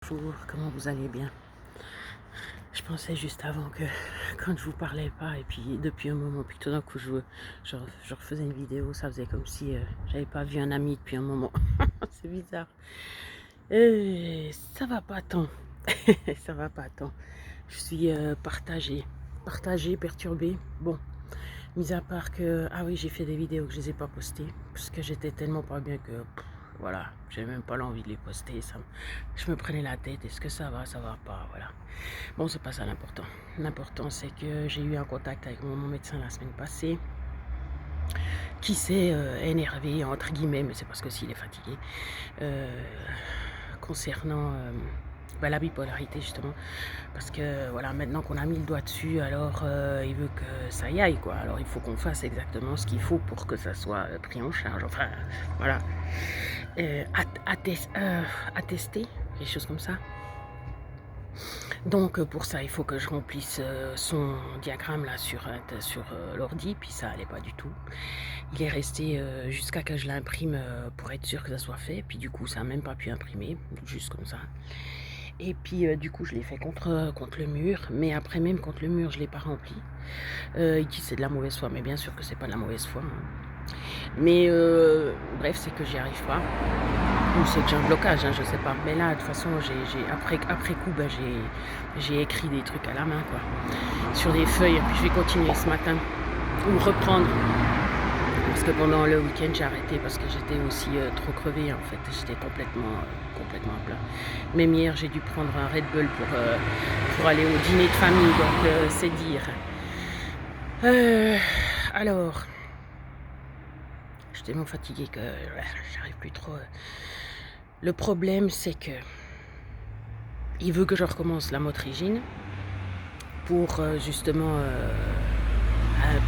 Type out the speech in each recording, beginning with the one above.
Bonjour, comment vous allez bien? Je pensais juste avant que quand je vous parlais pas et puis depuis un moment, puis tout d'un coup je refaisais une vidéo, ça faisait comme si j'avais pas vu un ami depuis un moment. C'est bizarre. Ça va pas tant. Ça va pas tant. Je suis partagée, perturbée. Bon, mis à part que, ah oui, j'ai fait des vidéos que je les ai pas postées parce que j'étais tellement pas bien que, voilà, j'avais même pas l'envie de les poster. Je me prenais la tête. Est-ce que ça va pas, voilà. Bon, c'est pas ça l'important. L'important, c'est que j'ai eu un contact avec mon médecin la semaine passée qui s'est énervé, entre guillemets, mais c'est parce que s'il est fatigué, euh, concernant la bipolarité, justement. Parce que, voilà, maintenant qu'on a mis le doigt dessus, alors il veut que ça y aille, quoi. Alors, il faut qu'on fasse exactement ce qu'il faut pour que ça soit pris en charge. Enfin, voilà. Attester, des choses comme ça. Donc pour ça, il faut que je remplisse son diagramme là sur l'ordi, puis ça allait pas du tout. Il est resté jusqu'à que je l'imprime pour être sûr que ça soit fait, puis du coup ça n'a même pas pu imprimer, juste comme ça. Et puis du coup je l'ai fait contre le mur, mais après même contre le mur je l'ai pas rempli. Il dit c'est de la mauvaise foi, mais bien sûr que c'est pas de la mauvaise foi, hein. Mais bref, c'est que j'y arrive pas. Ou c'est que j'ai un blocage, hein, je sais pas. Mais là, de toute façon, après coup, j'ai écrit des trucs à la main, quoi, sur des feuilles. Puis je vais continuer ce matin, ou reprendre. Parce que pendant le week-end, j'ai arrêté parce que j'étais aussi trop crevée, en fait. J'étais complètement à plat. Même hier, j'ai dû prendre un Red Bull pour aller au dîner de famille, donc c'est dire. Alors, je suis tellement fatiguée que j'arrive plus trop. Le problème, c'est que il veut que je recommence la motrigine pour justement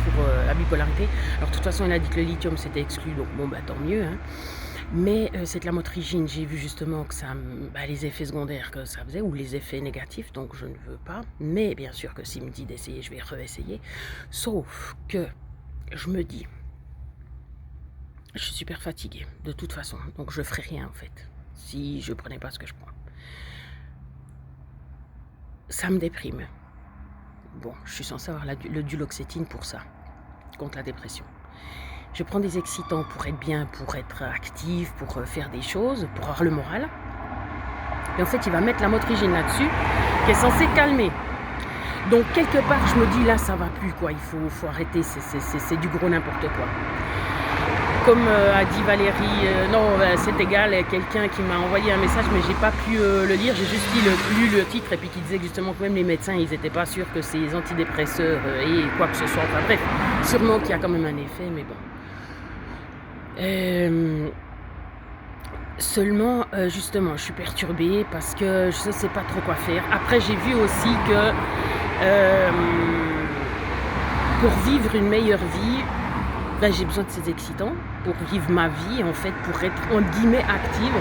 pour la bipolarité. Alors de toute façon, il a dit que le lithium c'était exclu, donc bon bah tant mieux, hein. Mais c'est de la motrigine. J'ai vu justement que ça, les effets secondaires que ça faisait, ou les effets négatifs, donc je ne veux pas. Mais bien sûr que s'il me dit d'essayer, je vais réessayer. Sauf que je me dis, je suis super fatiguée de toute façon, donc je ferai rien en fait si je prenais pas ce que je prends. Ça me déprime. Bon, je suis censée avoir le duloxétine pour ça, contre la dépression. Je prends des excitants pour être bien, pour être active, pour faire des choses, pour avoir le moral. Et en fait, il va mettre la motrigine là-dessus, qui est censée calmer. Donc, quelque part, je me dis, là, ça va plus, quoi. Il faut arrêter, c'est du gros n'importe quoi. Comme a dit Valérie, non, c'est égal, quelqu'un qui m'a envoyé un message, mais j'ai pas pu le lire, j'ai juste lu le titre, et puis qui disait que justement que même les médecins, ils n'étaient pas sûrs que ces antidépresseurs et quoi que ce soit, enfin bref, sûrement qu'il y a quand même un effet, mais bon. Seulement, justement, je suis perturbée parce que je ne sais pas trop quoi faire. Après, j'ai vu aussi que pour vivre une meilleure vie, j'ai besoin de ces excitants pour vivre ma vie, en fait, pour être, entre guillemets, active.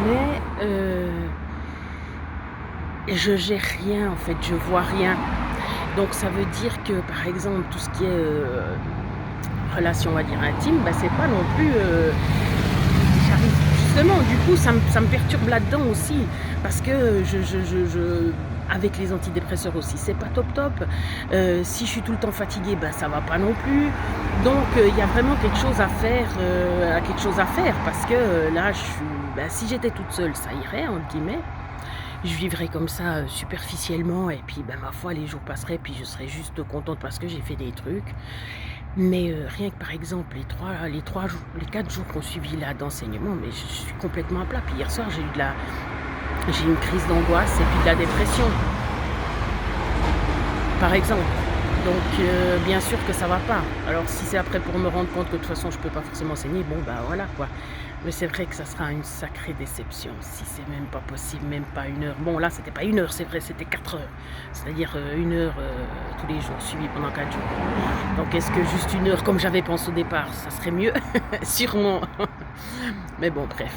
Mais je gère rien, en fait, je vois rien. Donc, ça veut dire que, par exemple, tout ce qui est relation, on va dire, intime, c'est pas non plus... j'arrive, justement, du coup, ça me perturbe là-dedans aussi. Parce que avec les antidépresseurs aussi, c'est pas top. Si je suis tout le temps fatiguée, ça va pas non plus. Donc il y a vraiment quelque chose à faire, parce que là, si j'étais toute seule, ça irait, entre guillemets. Je vivrais comme ça superficiellement, et puis ma foi, les jours passeraient, puis je serais juste contente parce que j'ai fait des trucs. Mais rien que par exemple les 4 jours qu'on suivi là d'enseignement, mais je suis complètement à plat. Puis hier soir, j'ai une crise d'angoisse et puis de la dépression, par exemple. Donc bien sûr que ça va pas. Alors si c'est après pour me rendre compte que de toute façon je peux pas forcément enseigner, bon voilà quoi. Mais c'est vrai que ça sera une sacrée déception si c'est même pas possible, même pas 1 heure. Bon là c'était pas 1 heure, c'est vrai, c'était 4 heures. C'est-à-dire 1 heure tous les jours, suivi pendant 4 jours. Donc est-ce que juste 1 heure comme j'avais pensé au départ, ça serait mieux? Sûrement. Mais bon bref.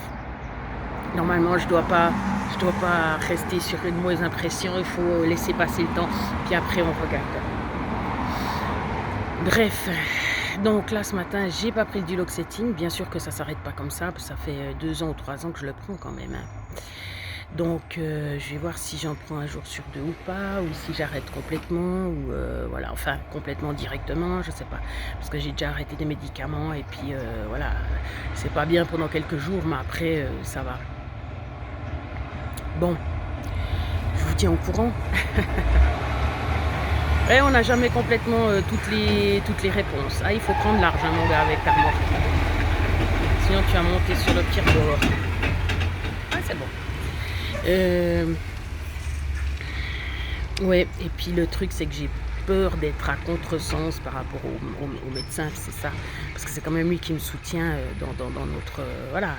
Normalement je dois pas rester sur une mauvaise impression, il faut laisser passer le temps, puis après on regarde. Bref, donc là ce matin j'ai pas pris le duloxétine, bien sûr que ça s'arrête pas comme ça fait 2 ans ou 3 ans que je le prends quand même, hein. Donc je vais voir si j'en prends un jour sur 2 ou pas, ou si j'arrête complètement ou voilà, enfin complètement directement, je sais pas. Parce que j'ai déjà arrêté des médicaments et puis voilà, c'est pas bien pendant quelques jours, mais après ça va. Bon, je vous tiens au courant. Et on n'a jamais complètement toutes les réponses. Ah, il faut prendre large, hein, mon gars, avec ta remorque. Sinon tu vas monter sur le pire bord. Ah, c'est bon. Ouais, et puis le truc, c'est que j'ai peur d'être à contresens par rapport au médecin, c'est ça. Parce que c'est quand même lui qui me soutient dans notre... voilà,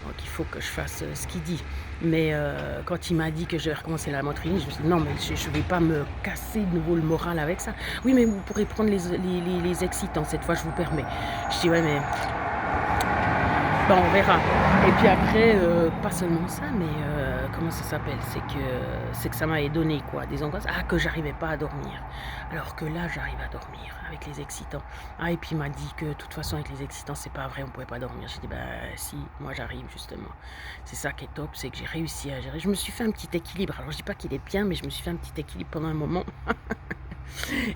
donc il faut que je fasse ce qu'il dit. Mais quand il m'a dit que je vais recommencer la motrinie, je me suis dit non, mais je ne vais pas me casser de nouveau le moral avec ça. Oui, mais vous pourrez prendre les excitants, cette fois, je vous permets. Je dis ouais, mais bon, on verra. Et puis après, pas seulement ça, mais comment ça s'appelle? C'est que ça m'avait donné quoi, des angoisses. Ah, que j'arrivais pas à dormir. Alors que là, j'arrive à dormir avec les excitants. Ah, et puis il m'a dit que de toute façon, avec les excitants, c'est pas vrai, on pouvait pas dormir. J'ai dit, bah si, moi j'arrive justement. C'est ça qui est top, c'est que j'ai réussi à gérer. Je me suis fait un petit équilibre. Alors je dis pas qu'il est bien, mais je me suis fait un petit équilibre pendant un moment.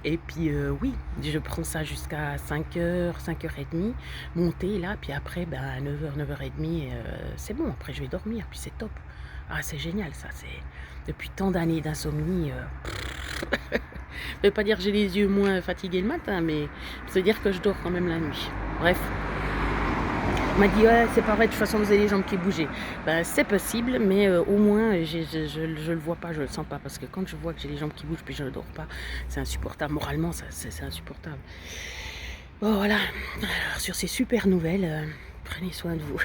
Et puis oui, je prends ça jusqu'à 5h, 5h30, monter là, puis après, ben, à 9h, 9h30, c'est bon, après je vais dormir, puis c'est top. Ah, c'est génial ça, c'est... Depuis tant d'années d'insomnie, ça veut pas dire que j'ai les yeux moins fatigués le matin, mais ça veut dire que je dors quand même la nuit. Bref. Il m'a dit ouais, c'est pas vrai, de toute façon vous avez les jambes qui bougeaient. Ben, c'est possible, mais au moins je le vois pas, je le sens pas, parce que quand je vois que j'ai les jambes qui bougent puis je ne dors pas, c'est insupportable. Moralement, c'est insupportable. Bon voilà. Alors sur ces super nouvelles, prenez soin de vous.